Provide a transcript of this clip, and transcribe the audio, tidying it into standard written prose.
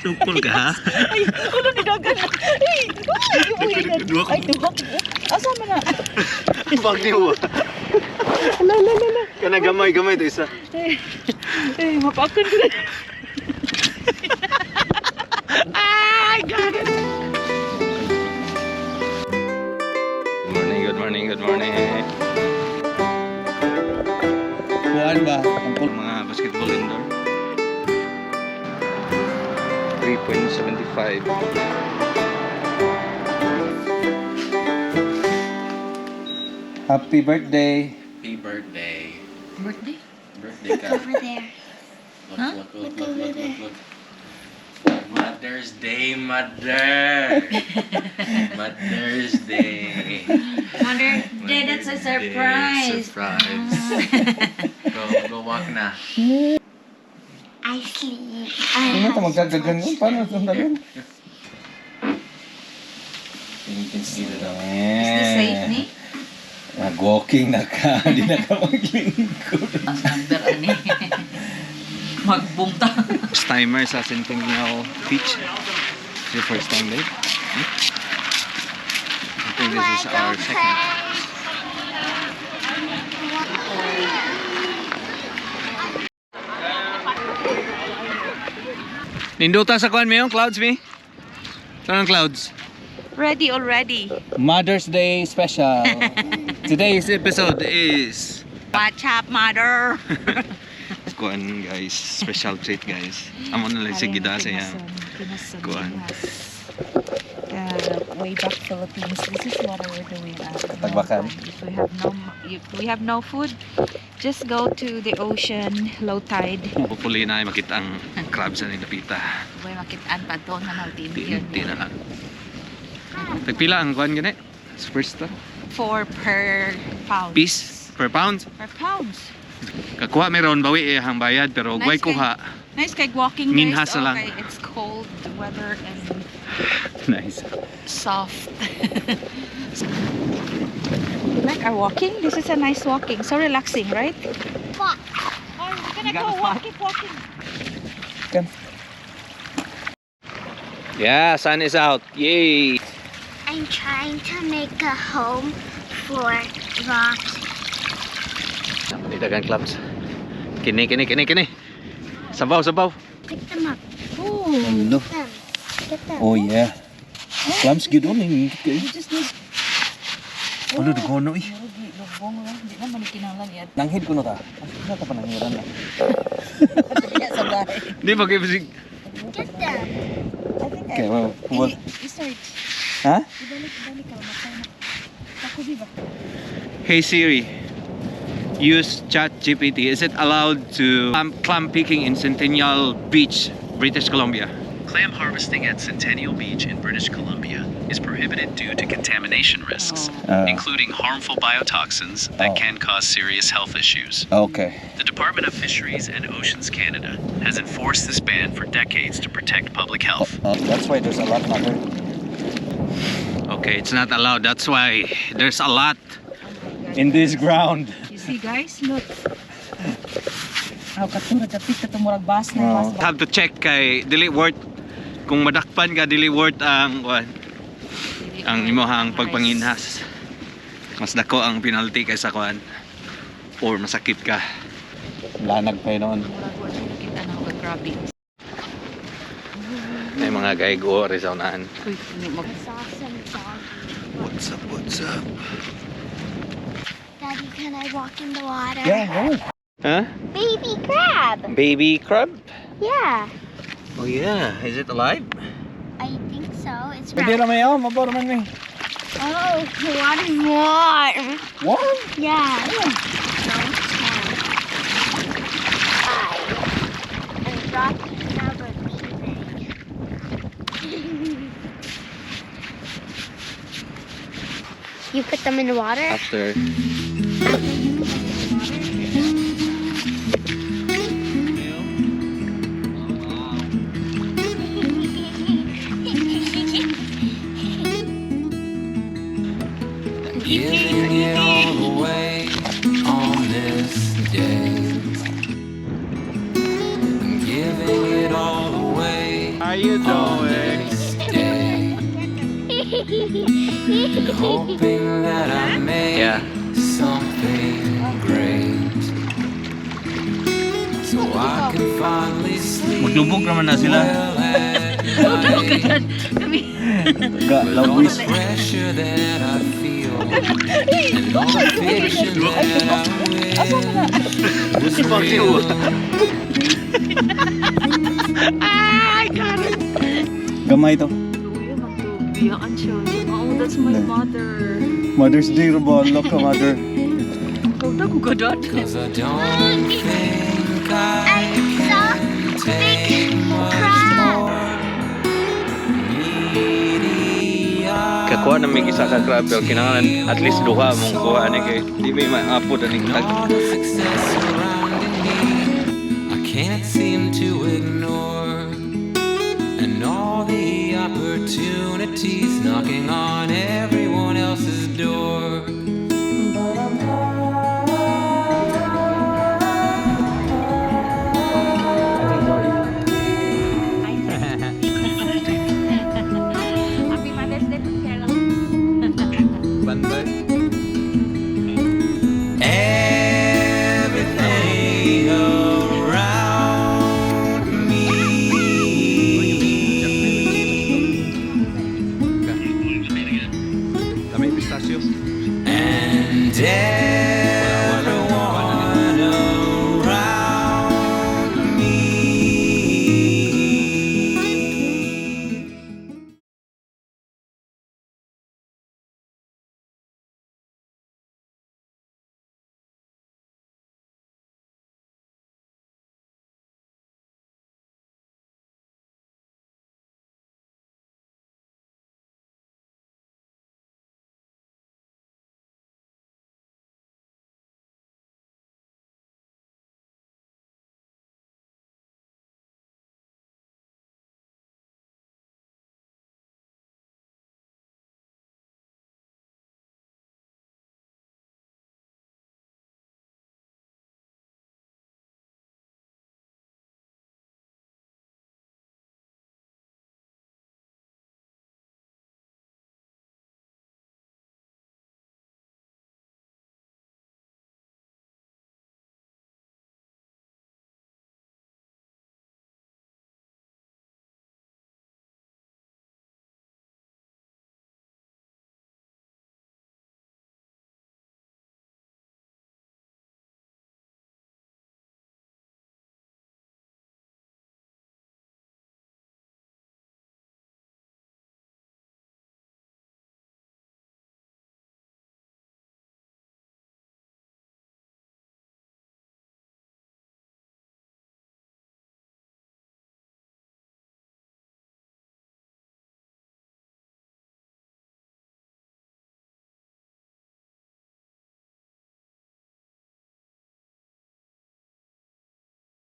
Tungkol ka ha? Ay, wala ni dagan. Ay, Dua ko. ay, duha. Asa man na? Bag ni mo. Ala. Kana gamay to isa. Eh, mapakon ko na. Ay, God. Good morning. Kuhaan ba? Mga basketball indoor. 3.75. Happy birthday! Happy birthday. Birthday? Birthday ka. Over there. Huh? Look over there. Mother's Day, Mother. Mother's Day. Mother, Day, that's a surprise. Surprise. Go walk na. I sleep. Ano ito magdagagan mo? Paano ito dagan? You can see the dog. Is this safe ni? Nag-walking na ka. Hindi na ka maglingkod. Ang number ani. Magbungta. First timer sa Centennial Beach. Your first time, babe? I think this is our second. Ninduta sa kuan mo yung clouds, mi? Saan ang clouds? Ready already. Mother's Day special. Today's episode is Watch up, mother. kuan guys, special treat guys. Amo na lang si Gida sa yang kuan. Way back Philippines. This is what we're doing. Tagbakan. If we have no food, just go to the ocean, low tide. Hopefully na ay makita ang crabs na nilapita. Way makitaan pa doon na natin. Tinti na lang. Tagpila ang kuan gani? Superstar. 4 per pound. Piece per pound. Per pounds. Kakuha meron bawi ang bayad pero Nice guay kay- kuha. Nice kay walking Minhas guys. na lang. Okay, it's cold weather and Nice. soft. You like our walking? This is a nice walking. So relaxing, right? Walk. Oh, we're gonna go walk. Keep walking. Yeah, sun is out. Yay. I'm trying to make a home for Rocky. Dagan clubs. Kini. Sabaw. Pick them up. Oh, Ano? Them. Get them. Oh yeah. Clams gid on ni. you just need. Ano dugono eh. Hindi, lubong lang. Hindi naman ikinalan yan. Nanghid ko na ta. Ano ka pa nanghiran na? Kaya sa bahay. Di ba kayo Get them. I think Okay, well, well. I-search. Ha? Ibalik ka. Matay na. Ako di ba? Hey Siri, use ChatGPT. Is it allowed to clam picking in Centennial Beach, British Columbia? Clam harvesting at Centennial Beach in British Columbia is prohibited due to contamination risks, including harmful biotoxins that can cause serious health issues. Okay. The Department of Fisheries and Oceans Canada has enforced this ban for decades to protect public health. That's why there's a lot of her. Okay, it's not allowed. That's why there's a lot. In this ground. You see guys, look. Aw katulad dapit ka tumurag bus na bus. Have to check kay dili worth kung madakpan ka dili worth ang imong pagpanginhas. Mas dako ang penalty kaysa kuan or masakit ka. Lanag pa noon. Murag wala nakita na ako grabe. May mga gaygo ori sa unahan. Uy, mag Saw some dog. What's up? Daddy, can I walk in the water? Yeah, go. Huh? Baby crab. Baby crab? Yeah. Oh yeah, is it alive? I think so. It's Pwede round. ramay oh, mabor man mi. Oh, the water's warm. What? Yeah. Don't Hi. And Rocky never leaving. You put them in the water? After Giving it all away on this day. I'm giving it all away. Are you and hoping that I make Yeah. something great. So I can finally sleep Maglubog naman na sila. well at night. With all the pressure that I feel and all the fiction that I wish was real. Gamay to. Biyaan siya. Oh, that's my mother. Mother's Day, Robalo ka, mother. Kauda ko gadot. Cause I don't think I I saw take big much crab. more. Media Kakuha na may isa ka crab pero kinahanglan at least duha mong kuha ani kay di may maapod ani and all the success surrounding me, I can't seem to ignore. And all the opportunities knocking on everyone else's door.